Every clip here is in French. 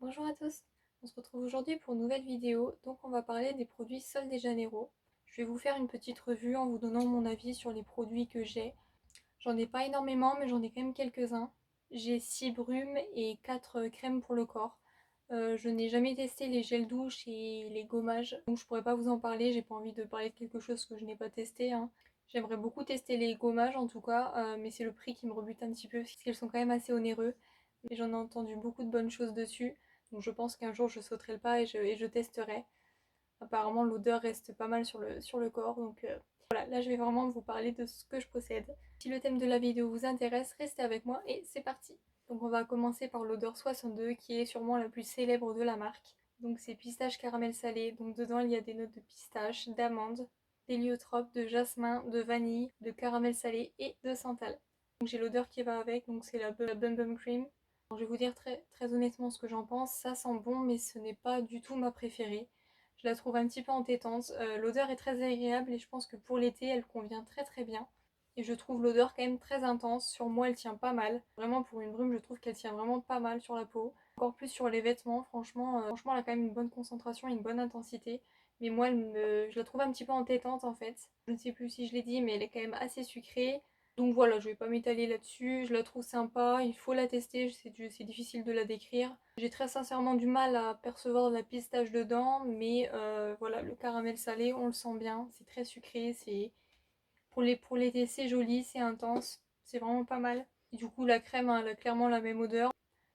Bonjour à tous, on se retrouve aujourd'hui pour une nouvelle vidéo, donc on va parler des produits Sol de Janeiro. Je vais vous faire une petite revue en vous donnant mon avis sur les produits que j'ai. J'en ai pas énormément mais j'en ai quand même quelques-uns. J'ai 6 brumes et 4 crèmes pour le corps. Je n'ai jamais testé les gels douche et les gommages, donc je pourrais pas vous en parler, j'ai pas envie de parler de quelque chose que je n'ai pas testé, hein. J'aimerais beaucoup tester les gommages en tout cas, mais c'est le prix qui me rebute un petit peu parce qu'ils sont quand même assez onéreux. Mais j'en ai entendu beaucoup de bonnes choses dessus, donc je pense qu'un jour je sauterai le pas et je testerai. Apparemment l'odeur reste pas mal sur le corps, donc voilà, là je vais vraiment vous parler de ce que je possède. Si le thème de la vidéo vous intéresse, restez avec moi et c'est parti. Donc on va commencer par l'odeur 62 qui est sûrement la plus célèbre de la marque. Donc c'est pistache caramel salé, donc dedans il y a des notes de pistache, d'amande, d'héliotrope, de jasmin, de vanille, de caramel salé et de santal. Donc j'ai l'odeur qui va avec, donc c'est la Bum Bum Cream. Alors, je vais vous dire très honnêtement ce que j'en pense, ça sent bon mais ce n'est pas du tout ma préférée. Je la trouve un petit peu entêtante. L'odeur est très agréable et je pense que pour l'été, elle convient très bien. Et je trouve l'odeur quand même très intense. Sur moi, elle tient pas mal. Vraiment, pour une brume, je trouve qu'elle tient vraiment pas mal sur la peau. Encore plus sur les vêtements, franchement, elle a quand même une bonne concentration et une bonne intensité. Mais moi, je la trouve un petit peu entêtante en fait. Je ne sais plus si je l'ai dit, mais elle est quand même assez sucrée. Donc voilà, je vais pas m'étaler là-dessus, je la trouve sympa, il faut la tester, c'est difficile de la décrire. J'ai très sincèrement du mal à percevoir de la pistache dedans, mais voilà, le caramel salé, on le sent bien, c'est très sucré, c'est pour l'été c'est joli, c'est intense, c'est vraiment pas mal. Et du coup la crème, hein, elle a clairement la même odeur.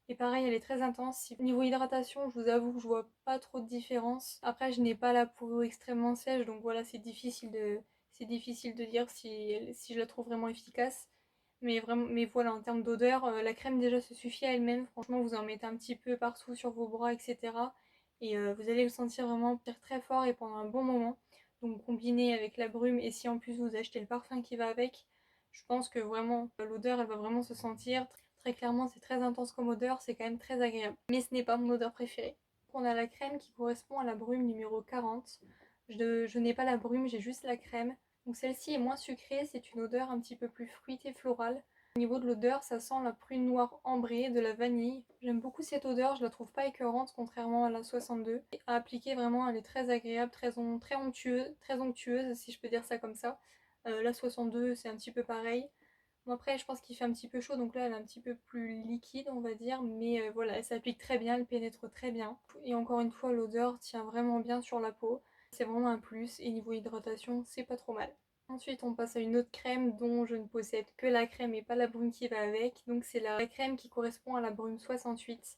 Et pareil, elle est très intense. Niveau hydratation, je vous avoue que je vois pas trop de différence. Après, je n'ai pas la peau extrêmement sèche, donc voilà, c'est difficile de dire si je la trouve vraiment efficace. Mais voilà, en termes d'odeur, la crème déjà se suffit à elle-même. Franchement, vous en mettez un petit peu partout sur vos bras, etc. Et vous allez le sentir vraiment très fort et pendant un bon moment. Donc combiné avec la brume et si en plus vous achetez le parfum qui va avec, je pense que vraiment l'odeur elle va vraiment se sentir. Très clairement, c'est très intense comme odeur, c'est quand même très agréable. Mais ce n'est pas mon odeur préférée. On a la crème qui correspond à la brume numéro 40. Je n'ai pas la brume, j'ai juste la crème. Donc celle-ci est moins sucrée, c'est une odeur un petit peu plus fruitée florale. Au niveau de l'odeur, ça sent la prune noire ambrée, de la vanille. J'aime beaucoup cette odeur, je la trouve pas écœurante contrairement à la 62. Et à appliquer vraiment, elle est très agréable, très onctueuse si je peux dire ça comme ça. La 62 c'est un petit peu pareil. Bon après je pense qu'il fait un petit peu chaud donc là elle est un petit peu plus liquide on va dire mais voilà elle s'applique très bien, elle pénètre très bien et encore une fois l'odeur tient vraiment bien sur la peau, c'est vraiment un plus et niveau hydratation c'est pas trop mal. Ensuite on passe à une autre crème dont je ne possède que la crème et pas la brume qui va avec, donc c'est la crème qui correspond à la brume 68.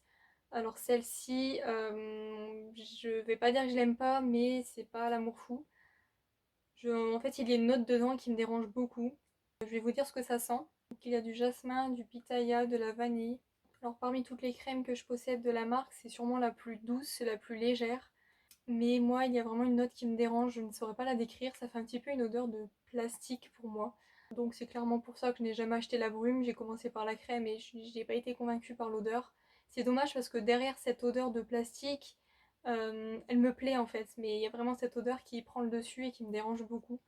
Alors celle-ci, je vais pas dire que je l'aime pas mais c'est pas l'amour fou. En fait il y a une note dedans qui me dérange beaucoup. Je vais vous dire ce que ça sent. Donc, il y a du jasmin, du pitaya, de la vanille. Alors parmi toutes les crèmes que je possède de la marque, c'est sûrement la plus douce, la plus légère. Mais moi, il y a vraiment une note qui me dérange, je ne saurais pas la décrire. Ça fait un petit peu une odeur de plastique pour moi. Donc c'est clairement pour ça que je n'ai jamais acheté la brume. J'ai commencé par la crème et je n'ai pas été convaincue par l'odeur. C'est dommage parce que derrière cette odeur de plastique, elle me plaît en fait. Mais il y a vraiment cette odeur qui prend le dessus et qui me dérange beaucoup.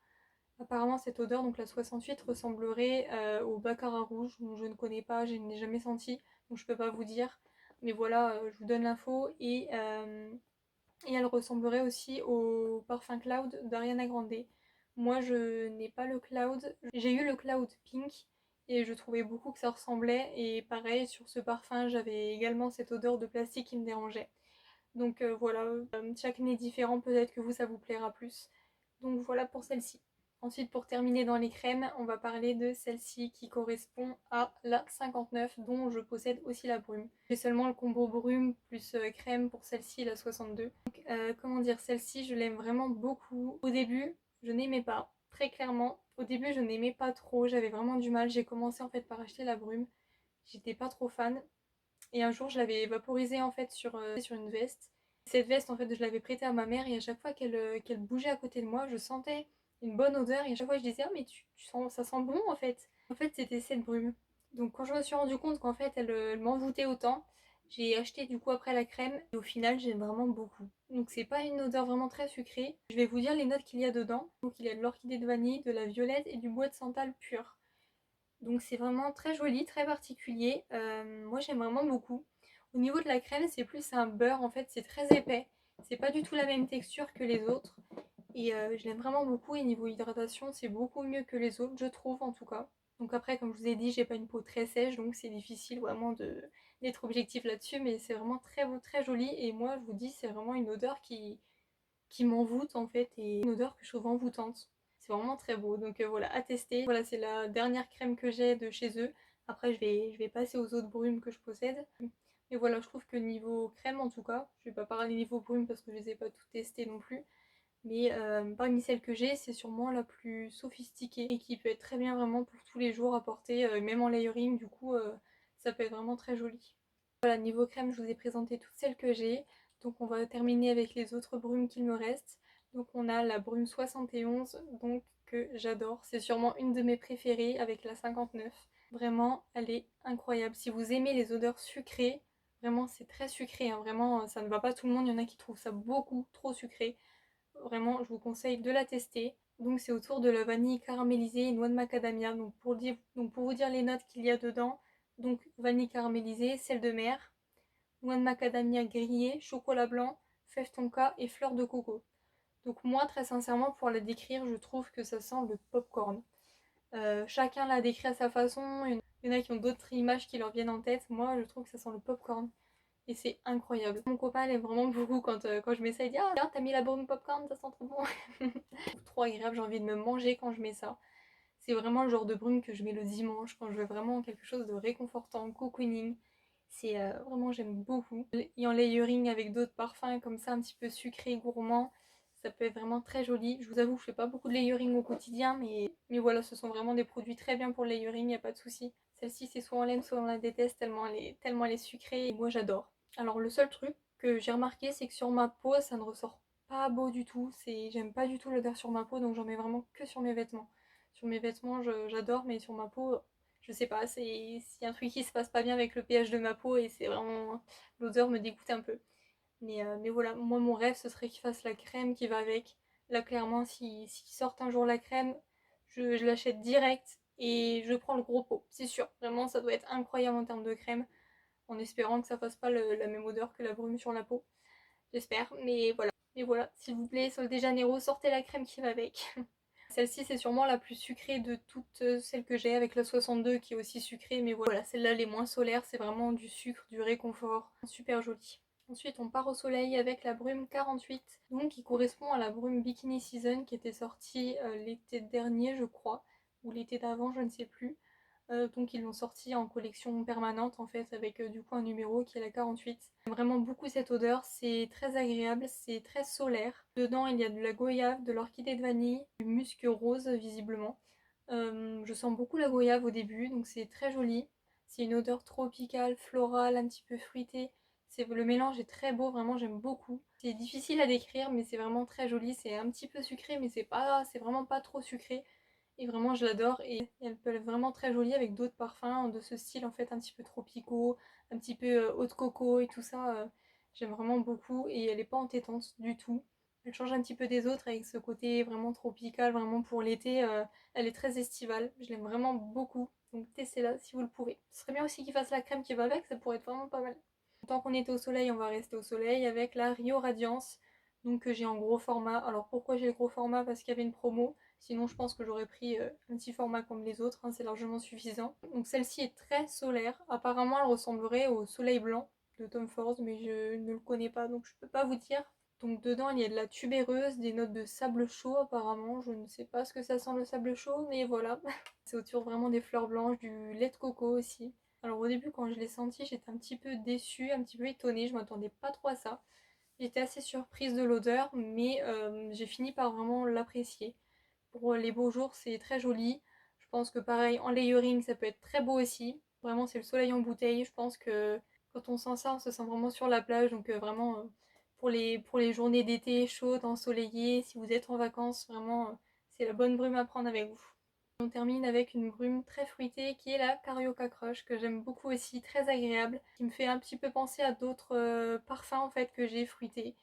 Apparemment cette odeur, donc la 68, ressemblerait au baccarat rouge, donc je ne connais pas, je n'ai jamais senti, donc je peux pas vous dire. Mais voilà, je vous donne l'info et elle ressemblerait aussi au parfum Cloud d'Ariana Grande. Moi je n'ai pas le Cloud, j'ai eu le Cloud Pink et je trouvais beaucoup que ça ressemblait et pareil sur ce parfum j'avais également cette odeur de plastique qui me dérangeait. Donc voilà, chaque nez est différent, peut-être que vous ça vous plaira plus. Donc voilà pour celle-ci. Ensuite pour terminer dans les crèmes, on va parler de celle-ci qui correspond à la 59 dont je possède aussi la brume. J'ai seulement le combo brume plus crème pour celle-ci, la 62. Donc comment dire, celle-ci je l'aime vraiment beaucoup. Au début je n'aimais pas, très clairement. Au début je n'aimais pas trop, j'avais vraiment du mal. J'ai commencé en fait par acheter la brume. J'étais pas trop fan. Et un jour, je l'avais vaporisé en fait sur une veste. Cette veste, en fait, je l'avais prêtée à ma mère et à chaque fois qu'elle bougeait à côté de moi, je sentais une bonne odeur et à chaque fois je disais: ah mais tu sens, ça sent bon en fait. En fait, c'était cette brume. Donc quand je me suis rendu compte qu'en fait elle m'envoûtait autant, j'ai acheté du coup après la crème et au final j'aime vraiment beaucoup. Donc c'est pas une odeur vraiment très sucrée. Je vais vous dire les notes qu'il y a dedans. Donc il y a de l'orchidée de vanille, de la violette et du bois de santal pur. Donc c'est vraiment très joli, très particulier. Moi j'aime vraiment beaucoup. Au niveau de la crème, c'est plus un beurre, en fait, c'est très épais. C'est pas du tout la même texture que les autres. Et je l'aime vraiment beaucoup. Et niveau hydratation, c'est beaucoup mieux que les autres, je trouve en tout cas. Donc après, comme je vous ai dit, j'ai pas une peau très sèche, donc c'est difficile vraiment d'être objectif là-dessus. Mais c'est vraiment très beau, très joli. Et moi, je vous dis, c'est vraiment une odeur qui m'envoûte en fait. Et une odeur que je trouve envoûtante. C'est vraiment très beau. Donc voilà, à tester. Voilà, c'est la dernière crème que j'ai de chez eux. Après, je vais passer aux autres brumes que je possède. Et voilà, je trouve que niveau crème en tout cas, je vais pas parler niveau brume parce que je les ai pas toutes testées non plus, mais parmi celles que j'ai, c'est sûrement la plus sophistiquée et qui peut être très bien vraiment pour tous les jours à porter, même en layering, du coup ça peut être vraiment très joli. Voilà, niveau crème, je vous ai présenté toutes celles que j'ai, donc on va terminer avec les autres brumes qu'il me reste. Donc on a la brume 71, donc que j'adore, c'est sûrement une de mes préférées avec la 59. Vraiment, elle est incroyable. Si vous aimez les odeurs sucrées, vraiment c'est très sucré, hein. Vraiment ça ne va pas tout le monde, il y en a qui trouvent ça beaucoup trop sucré. Vraiment, je vous conseille de la tester. Donc c'est autour de la vanille caramélisée et noix de macadamia. Donc pour vous dire les notes qu'il y a dedans, donc vanille caramélisée, sel de mer, noix de macadamia grillée, chocolat blanc, fève tonka et fleur de coco. Donc moi, très sincèrement, pour la décrire, je trouve que ça sent le popcorn. Chacun l'a décrit à sa façon. Il y en a qui ont d'autres images qui leur viennent en tête. Moi, je trouve que ça sent le popcorn. Et c'est incroyable. Mon copain aime vraiment beaucoup quand je mets ça. Il dit ah, regarde, t'as mis la brume popcorn, ça sent trop bon. Trop agréable, j'ai envie de me manger quand je mets ça. C'est vraiment le genre de brume que je mets le dimanche quand je veux vraiment quelque chose de réconfortant, cocooning. C'est vraiment, j'aime beaucoup. Et en layering avec d'autres parfums comme ça, un petit peu sucré, gourmand, ça peut être vraiment très joli. Je vous avoue, je fais pas beaucoup de layering au quotidien, mais voilà, ce sont vraiment des produits très bien pour le layering, y a pas de souci. Celle-ci, c'est soit on l'aime, soit on la déteste, tellement elle est sucrée, et moi j'adore. Alors le seul truc que j'ai remarqué, c'est que sur ma peau, ça ne ressort pas beau du tout. J'aime pas du tout l'odeur sur ma peau, donc j'en mets vraiment que sur mes vêtements. Sur mes vêtements, j'adore, mais sur ma peau, je sais pas, s'il y a un truc qui se passe pas bien avec le pH de ma peau et c'est vraiment... L'odeur me dégoûte un peu. Mais voilà, moi mon rêve ce serait qu'il fasse la crème qui va avec. Là clairement, s'il sortent un jour la crème, je l'achète direct et je prends le gros pot. C'est sûr, vraiment ça doit être incroyable en termes de crème. En espérant que ça fasse pas la même odeur que la brume sur la peau. J'espère, mais voilà. Mais voilà, s'il vous plaît, Sol de Janeiro, sortez la crème qui va avec. Celle-ci, c'est sûrement la plus sucrée de toutes celles que j'ai, avec la 62 qui est aussi sucrée, mais voilà, celle-là, les moins solaires, c'est vraiment du sucre, du réconfort, super joli. Ensuite, on part au soleil avec la brume 48, donc qui correspond à la brume Bikini Season qui était sortie l'été dernier, je crois, ou l'été d'avant, je ne sais plus. Donc ils l'ont sorti en collection permanente en fait avec du coup un numéro qui est la 48. J'aime vraiment beaucoup cette odeur, c'est très agréable, c'est très solaire. Dedans il y a de la goyave, de l'orchidée de vanille, du musc rose visiblement. Je sens beaucoup la goyave au début donc c'est très joli. C'est une odeur tropicale, florale, un petit peu fruitée. Le mélange est très beau, vraiment j'aime beaucoup. C'est difficile à décrire mais c'est vraiment très joli. C'est un petit peu sucré mais c'est vraiment pas trop sucré. Et vraiment je l'adore et elle peut être vraiment très jolie avec d'autres parfums de ce style en fait un petit peu tropicaux, un petit peu eau de coco et tout ça. J'aime vraiment beaucoup et elle est pas entêtante du tout. Elle change un petit peu des autres avec ce côté vraiment tropical, vraiment pour l'été. Elle est très estivale, je l'aime vraiment beaucoup. Donc testez-la si vous le pouvez. Ce serait bien aussi qu'il fasse la crème qui va avec, ça pourrait être vraiment pas mal. Tant qu'on est au soleil, on va rester au soleil avec la Rio Radiance. Donc que j'ai en gros format. Alors pourquoi j'ai le gros format? Parce qu'il y avait une promo. Sinon je pense que j'aurais pris un petit format comme les autres, hein, c'est largement suffisant. Donc celle-ci est très solaire. Apparemment elle ressemblerait au soleil blanc de Tom Ford, mais je ne le connais pas donc je peux pas vous dire. Donc dedans il y a de la tubéreuse, des notes de sable chaud apparemment. Je ne sais pas ce que ça sent le sable chaud, mais voilà. C'est autour vraiment des fleurs blanches, du lait de coco aussi. Alors au début quand je l'ai senti j'étais un petit peu déçue, un petit peu étonnée, je m'attendais pas trop à ça. J'étais assez surprise de l'odeur, mais j'ai fini par vraiment l'apprécier. Pour les beaux jours, c'est très joli. Je pense que pareil, en layering, ça peut être très beau aussi. Vraiment, c'est le soleil en bouteille. Je pense que quand on sent ça, on se sent vraiment sur la plage. Donc vraiment, pour les journées d'été chaudes, ensoleillées, si vous êtes en vacances, vraiment, c'est la bonne brume à prendre avec vous. On termine avec une brume très fruitée qui est la Carioca Crush que j'aime beaucoup aussi, très agréable, qui me fait un petit peu penser à d'autres parfums en fait que j'ai fruités.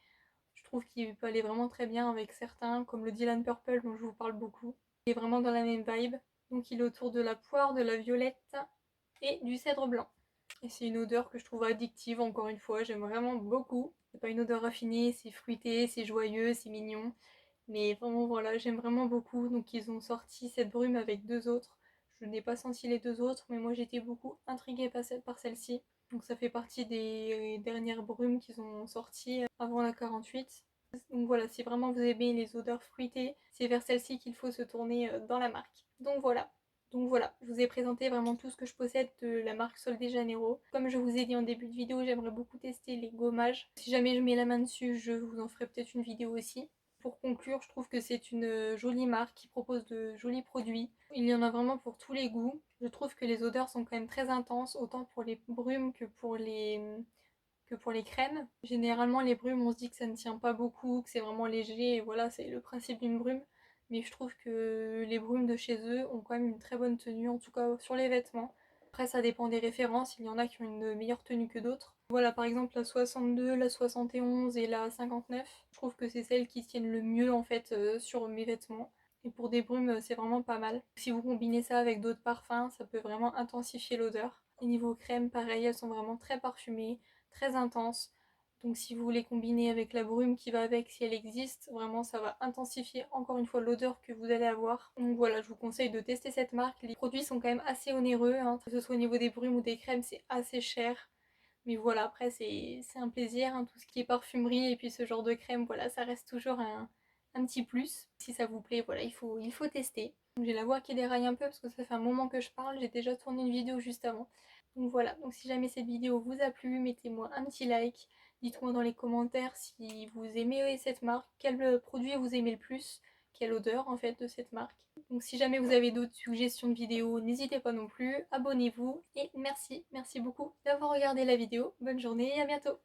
Je trouve qu'il peut aller vraiment très bien avec certains, comme le Dylan Purple dont je vous parle beaucoup. Il est vraiment dans la même vibe. Donc il est autour de la poire, de la violette et du cèdre blanc. Et c'est une odeur que je trouve addictive, encore une fois, j'aime vraiment beaucoup. C'est pas une odeur raffinée, c'est fruité, c'est joyeux, c'est mignon. Mais vraiment voilà, j'aime vraiment beaucoup. Donc ils ont sorti cette brume avec deux autres. Je n'ai pas senti les deux autres, mais moi j'étais beaucoup intriguée par celle-ci. Donc ça fait partie des dernières brumes qu'ils ont sorties avant la 48. Donc voilà, si vraiment vous aimez les odeurs fruitées, c'est vers celle-ci qu'il faut se tourner dans la marque. Donc voilà. Je vous ai présenté vraiment tout ce que je possède de la marque Sol de Janeiro. Comme je vous ai dit en début de vidéo, j'aimerais beaucoup tester les gommages. Si jamais je mets la main dessus, je vous en ferai peut-être une vidéo aussi. Pour conclure, je trouve que c'est une jolie marque qui propose de jolis produits. Il y en a vraiment pour tous les goûts. Je trouve que les odeurs sont quand même très intenses, autant pour les brumes que pour les crèmes. Généralement, les brumes, on se dit que ça ne tient pas beaucoup, que c'est vraiment léger, et voilà, c'est le principe d'une brume. Mais je trouve que les brumes de chez eux ont quand même une très bonne tenue, en tout cas sur les vêtements. Après, ça dépend des références, il y en a qui ont une meilleure tenue que d'autres. Voilà, par exemple, la 62, la 71 et la 59, je trouve que c'est celles qui tiennent le mieux en fait sur mes vêtements. Et pour des brumes, c'est vraiment pas mal. Si vous combinez ça avec d'autres parfums, ça peut vraiment intensifier l'odeur. Et niveau crème, pareil, elles sont vraiment très parfumées, très intenses. Donc si vous voulez combiner avec la brume qui va avec, si elle existe, vraiment ça va intensifier encore une fois l'odeur que vous allez avoir. Donc voilà, je vous conseille de tester cette marque. Les produits sont quand même assez onéreux, hein. Que ce soit au niveau des brumes ou des crèmes, c'est assez cher. Mais voilà, après c'est un plaisir, hein. Tout ce qui est parfumerie et puis ce genre de crème, voilà, ça reste toujours un petit plus. Si ça vous plaît, voilà, il faut tester. J'ai la voix qui déraille un peu parce que ça fait un moment que je parle, j'ai déjà tourné une vidéo juste avant. Donc voilà, donc si jamais cette vidéo vous a plu, mettez-moi un petit like. Dites-moi dans les commentaires si vous aimez cette marque, quel produit vous aimez le plus, quelle odeur en fait de cette marque. Donc si jamais vous avez d'autres suggestions de vidéos, n'hésitez pas non plus, abonnez-vous et merci beaucoup d'avoir regardé la vidéo. Bonne journée et à bientôt.